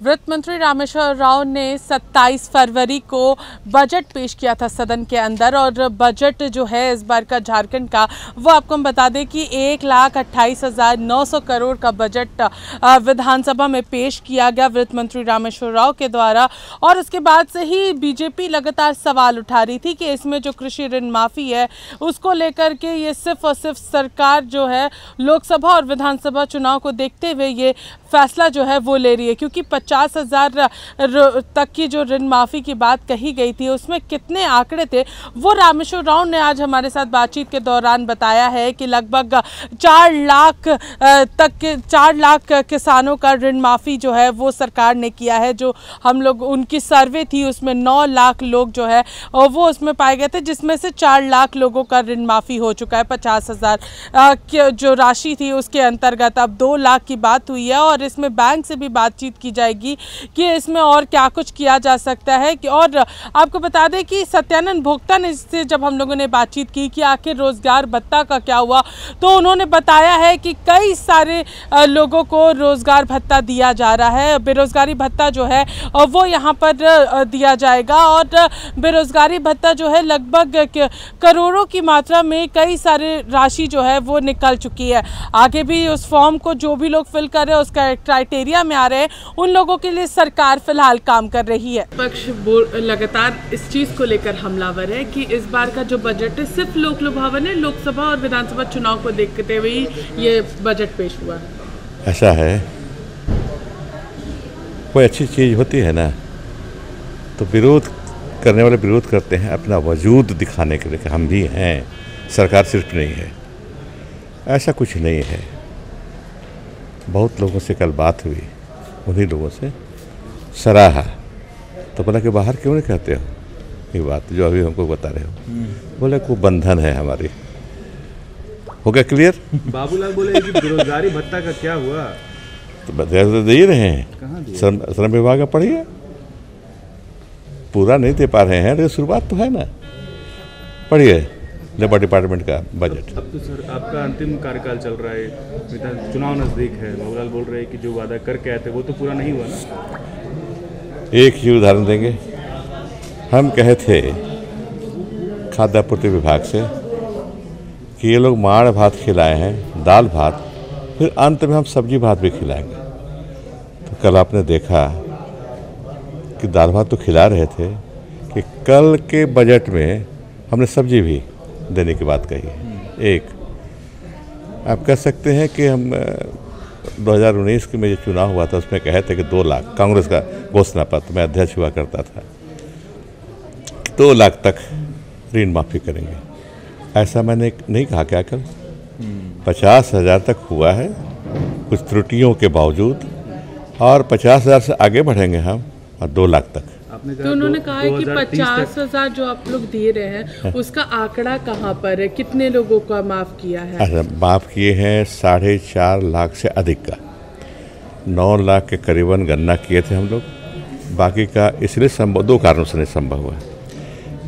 वित्त मंत्री रामेश्वर राव ने 27 फरवरी को बजट पेश किया था सदन के अंदर, और बजट जो है इस बार का झारखंड का, वो आपको हम बता दें कि 1,28,900 करोड़ का बजट विधानसभा में पेश किया गया वित्त मंत्री रामेश्वर राव के द्वारा। और उसके बाद से ही बीजेपी लगातार सवाल उठा रही थी कि इसमें जो कृषि ऋण माफ़ी है उसको लेकर के ये सिर्फ और सिर्फ सरकार जो है लोकसभा और विधानसभा चुनाव को देखते हुए ये फैसला जो है वो ले रही है, क्योंकि 50,000 तक की जो ऋण माफ़ी की बात कही गई थी उसमें कितने आंकड़े थे वो रामेश्वर राव ने आज हमारे साथ बातचीत के दौरान बताया है कि लगभग 4 लाख किसानों का ऋण माफ़ी जो है वो सरकार ने किया है। जो हम लोग उनकी सर्वे थी उसमें 9 लाख लोग जो है वो उसमें पाए गए थे, जिसमें से 4 लाख लोगों का ऋण माफ़ी हो चुका है। 50,000 जो राशि थी उसके अंतर्गत अब 2 लाख की बात हुई है, और इसमें बैंक से भी बातचीत की जाएगी कि इसमें और क्या कुछ किया जा सकता है। और आपको बता दें कि सत्यानंद भोक्ता ने इससे जब हम लोगों ने बातचीत की कि आखिर रोजगार भत्ता का क्या हुआ, तो उन्होंने बताया है कि कई सारे लोगों को रोजगार भत्ता दिया जा रहा है। बेरोजगारी भत्ता जो है वो यहाँ पर दिया जाएगा, और बेरोजगारी भत्ता जो है लगभग करोड़ों की मात्रा में कई सारे राशि जो है वो निकल चुकी है। आगे भी उस फॉर्म को जो भी लोग फिल कर रहे हैं उसका क्राइटेरिया में आ रहे हैं, उन लोगों के लिए सरकार फिलहाल काम कर रही है। पक्ष लगातार इस चीज को लेकर हमलावर है कि इस बार का जो बजट है सिर्फ लोक लुभावन है, लोकसभा और विधानसभा चुनाव को देखते हुए ये बजट पेश हुआ। ऐसा है, कोई अच्छी चीज होती है ना तो विरोध करने वाले विरोध करते हैं अपना वजूद दिखाने के लिए कि हम भी हैं, सरकार सिर्फ नहीं है। ऐसा कुछ नहीं है। बहुत लोगों से कल बात हुई, उन्हीं लोगों से सराहा तो बोला कि बाहर क्यों नहीं कहते हो ये बात जो अभी हमको बता रहे हो। बोले को बंधन है हमारी। हो गया क्लियर? बाबूलाल बोले कि बेरोजगारी भत्ता का क्या हुआ? तो बता तो दे ही रहे हैं, श्रम विभाग में पढ़िए, पूरा नहीं दे पा रहे हैं, लेकिन शुरुआत तो है ना। पढ़िए लेबर डिपार्टमेंट का बजट। अब तो सर आपका अंतिम कार्यकाल चल रहा है, चुनाव नज़दीक है, बाबूलाल बोल रहे हैं कि जो वादा करके आए थे वो तो पूरा नहीं हुआ ना। एक ही उदाहरण देंगे, हम कहे थे खाद्य आपूर्ति विभाग से कि ये लोग माड़ भात खिलाए हैं, दाल भात, फिर अंत में हम सब्जी भात भी खिलाएंगे। तो कल आपने देखा कि दाल भात तो खिला रहे थे कि कल के बजट में हमने सब्जी भी देने की बात कही है। एक आप कह सकते हैं कि हम 2019 के में जो चुनाव हुआ था उसमें कहे थे कि 2 लाख, कांग्रेस का घोषणा पत्र, मैं अध्यक्ष हुआ करता था, 2 लाख तक ऋण माफ़ी करेंगे। ऐसा मैंने नहीं कहा क्या कल 50,000 तक हुआ है कुछ त्रुटियों के बावजूद, और 50,000 से आगे बढ़ेंगे हम, और 2 लाख तक। तो उन्होंने कहा है कि 50,000 जो आप लोग दे रहे हैं उसका आंकड़ा कहाँ पर है, कितने लोगों का माफ़ किया है? अच्छा, माफ़ किए हैं 4.5 लाख से अधिक का, 9 लाख के करीबन गणना किए थे हम लोग। बाकी का इसलिए संभव 2 कारणों से नहीं संभव हुआ।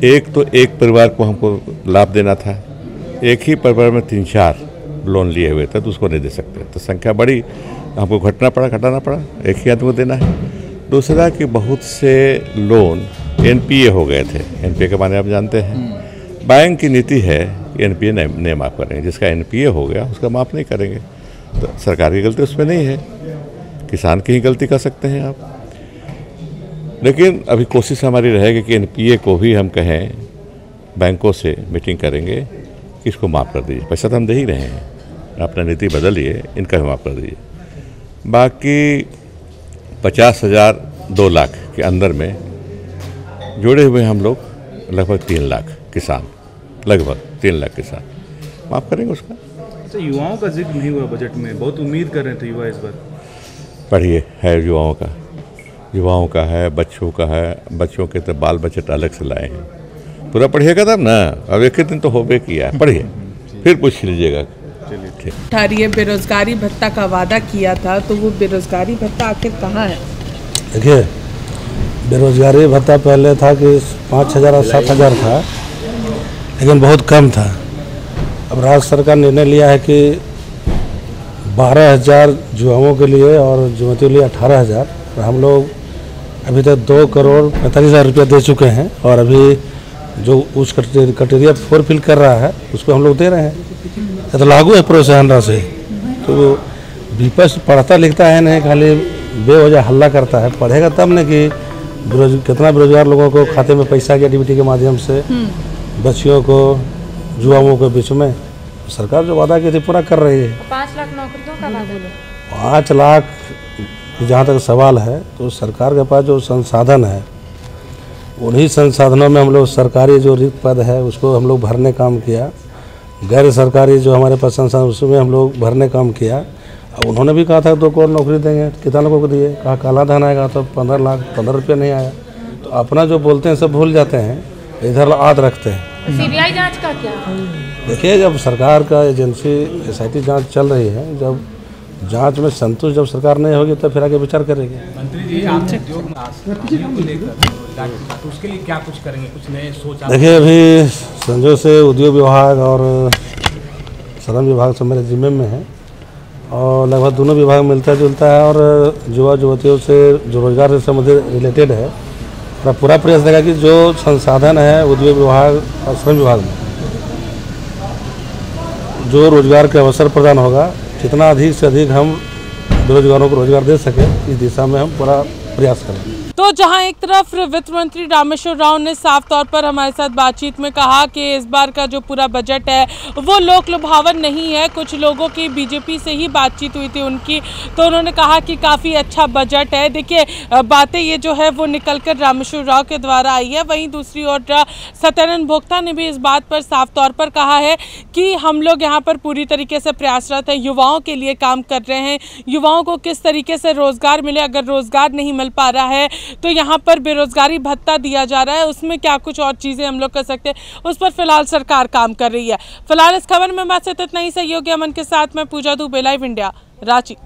एक तो एक परिवार को हमको लाभ देना था, एक ही परिवार में 3-4 लोन लिए हुए थे तो उसको नहीं दे सकते, तो संख्या बड़ी, हमको घटाना पड़ा, एक ही आदमी को देना है। दूसरा कि बहुत से लोन एनपीए हो गए थे। एनपीए के माने आप जानते हैं, बैंक की नीति है कि एनपीए नहीं माफ़ करेंगे, जिसका एनपीए हो गया उसका माफ़ नहीं करेंगे। तो सरकार की गलती उसमें नहीं है, किसान की ही गलती कर सकते हैं आप। लेकिन अभी कोशिश हमारी रहेगी कि एनपीए को भी हम कहें, बैंकों से मीटिंग करेंगे कि इसको माफ़ कर दीजिए। पैसा तो हम दे ही रहे हैं, अपना नीति बदलिए, इनका भी माफ़ कर दीजिए। बाकी 50,000 2 लाख के अंदर में जोड़े हुए हम लोग लगभग 3 लाख किसान, लगभग 3 लाख किसान माफ़ करेंगे उसका। अच्छा, युवाओं का जिक्र नहीं हुआ बजट में, बहुत उम्मीद कर रहे थे युवा इस बार। पढ़िए, है युवाओं का है, बच्चों का है। बच्चों के तो बाल बजट अलग से लाए हैं, पूरा पढ़िएगा तब ना। अब एक ही दिन तो होबे किया, पढ़िए फिर पूछ लीजिएगा। ये बेरोजगारी भत्ता का वादा किया था, तो वो बेरोजगारी भत्ता आखिर कहाँ है? देखिए, बेरोजगारी भत्ता पहले था कि 5,000 और 7,000 था, लेकिन बहुत कम था। अब राज्य सरकार ने निर्णय लिया है कि 12,000 युवाओं के लिए और युवतियों के लिए 18,000 और हम लोग अभी तक 2,45,00,000 रुपया दे चुके हैं और अभी जो उस क्राइटेरिया फुलफिल कर रहा है उसको हम लोग दे रहे हैं। ये तो लागू है प्रोत्साहन राशि। तो विपक्ष पढ़ता लिखता है नहीं, खाली बेवजह हल्ला करता है। पढ़ेगा तब न कि कितना बेरोजगार लोगों को खाते में पैसा गया डीबीटी के माध्यम से, बच्चियों को, युवाओं के बीच में सरकार जो वादा की थी पूरा कर रही है। 5 लाख नौकरियों का वादा। 5 लाख जहाँ तक सवाल है तो सरकार के पास जो संसाधन है उन्हीं संसाधनों में हम लोग सरकारी जो रिक्त पद है उसको हम लोग भरने काम किया, गैर सरकारी जो हमारे पास संसाधन उसमें हम लोग भरने काम किया। अब उन्होंने भी कहा था 2 करोड़ नौकरी देंगे, कितना लोगों को दिए, कहा काला धन आएगा तो 15 लाख 15 रुपये नहीं आया। तो अपना जो बोलते हैं सब भूल जाते हैं, इधर आद रखते हैं। सीबीआई जांच का क्या? देखिए, जब सरकार का एजेंसी SIT जांच चल रही है, जब जांच में संतुष्ट जब सरकार नहीं होगी तब फिर आगे विचार करेगी। मंत्री जी, आप उद्योग को लेकर तो उसके लिए क्या कुछ करेंगे, कुछ नए सोच? देखिए, अभी संजोग से उद्योग विभाग और श्रम विभाग सब मेरे जिम्मे में है और लगभग दोनों विभाग मिलता जुलता है और युवा युवतियों से जो रोजगार से संबंधित रिलेटेड है और पूरा प्रयास रहेगा कि जो संसाधन है उद्योग विभाग और श्रम विभाग में जो रोजगार के अवसर प्रदान होगा, जितना अधिक से अधिक हम बेरोजगारों को रोजगार दे सके, इस दिशा में हम पूरा प्रयास करेंगे। तो जहां एक तरफ वित्त मंत्री रामेश्वर राव ने साफ तौर पर हमारे साथ बातचीत में कहा कि इस बार का जो पूरा बजट है वो लोक लुभावन नहीं है। कुछ लोगों की बीजेपी से ही बातचीत हुई थी उनकी, तो उन्होंने कहा कि काफ़ी अच्छा बजट है। देखिए, बातें ये जो है वो निकलकर रामेश्वर राव के द्वारा आई है। वहीं दूसरी ओर सत्यानंद भोक्ता ने भी इस बात पर साफ तौर पर कहा है कि हम लोग यहाँ पर पूरी तरीके से प्रयासरत है, युवाओं के लिए काम कर रहे हैं। युवाओं को किस तरीके से रोजगार मिले, अगर रोजगार नहीं मिल पा रहा है तो यहाँ पर बेरोजगारी भत्ता दिया जा रहा है, उसमें क्या कुछ और चीज़ें हम लोग कर सकते हैं, उस पर फिलहाल सरकार काम कर रही है। फिलहाल इस खबर में बात से इतना ही। सहयोगी अमन के साथ मैं पूजा दुबे, लाइव इंडिया, रांची।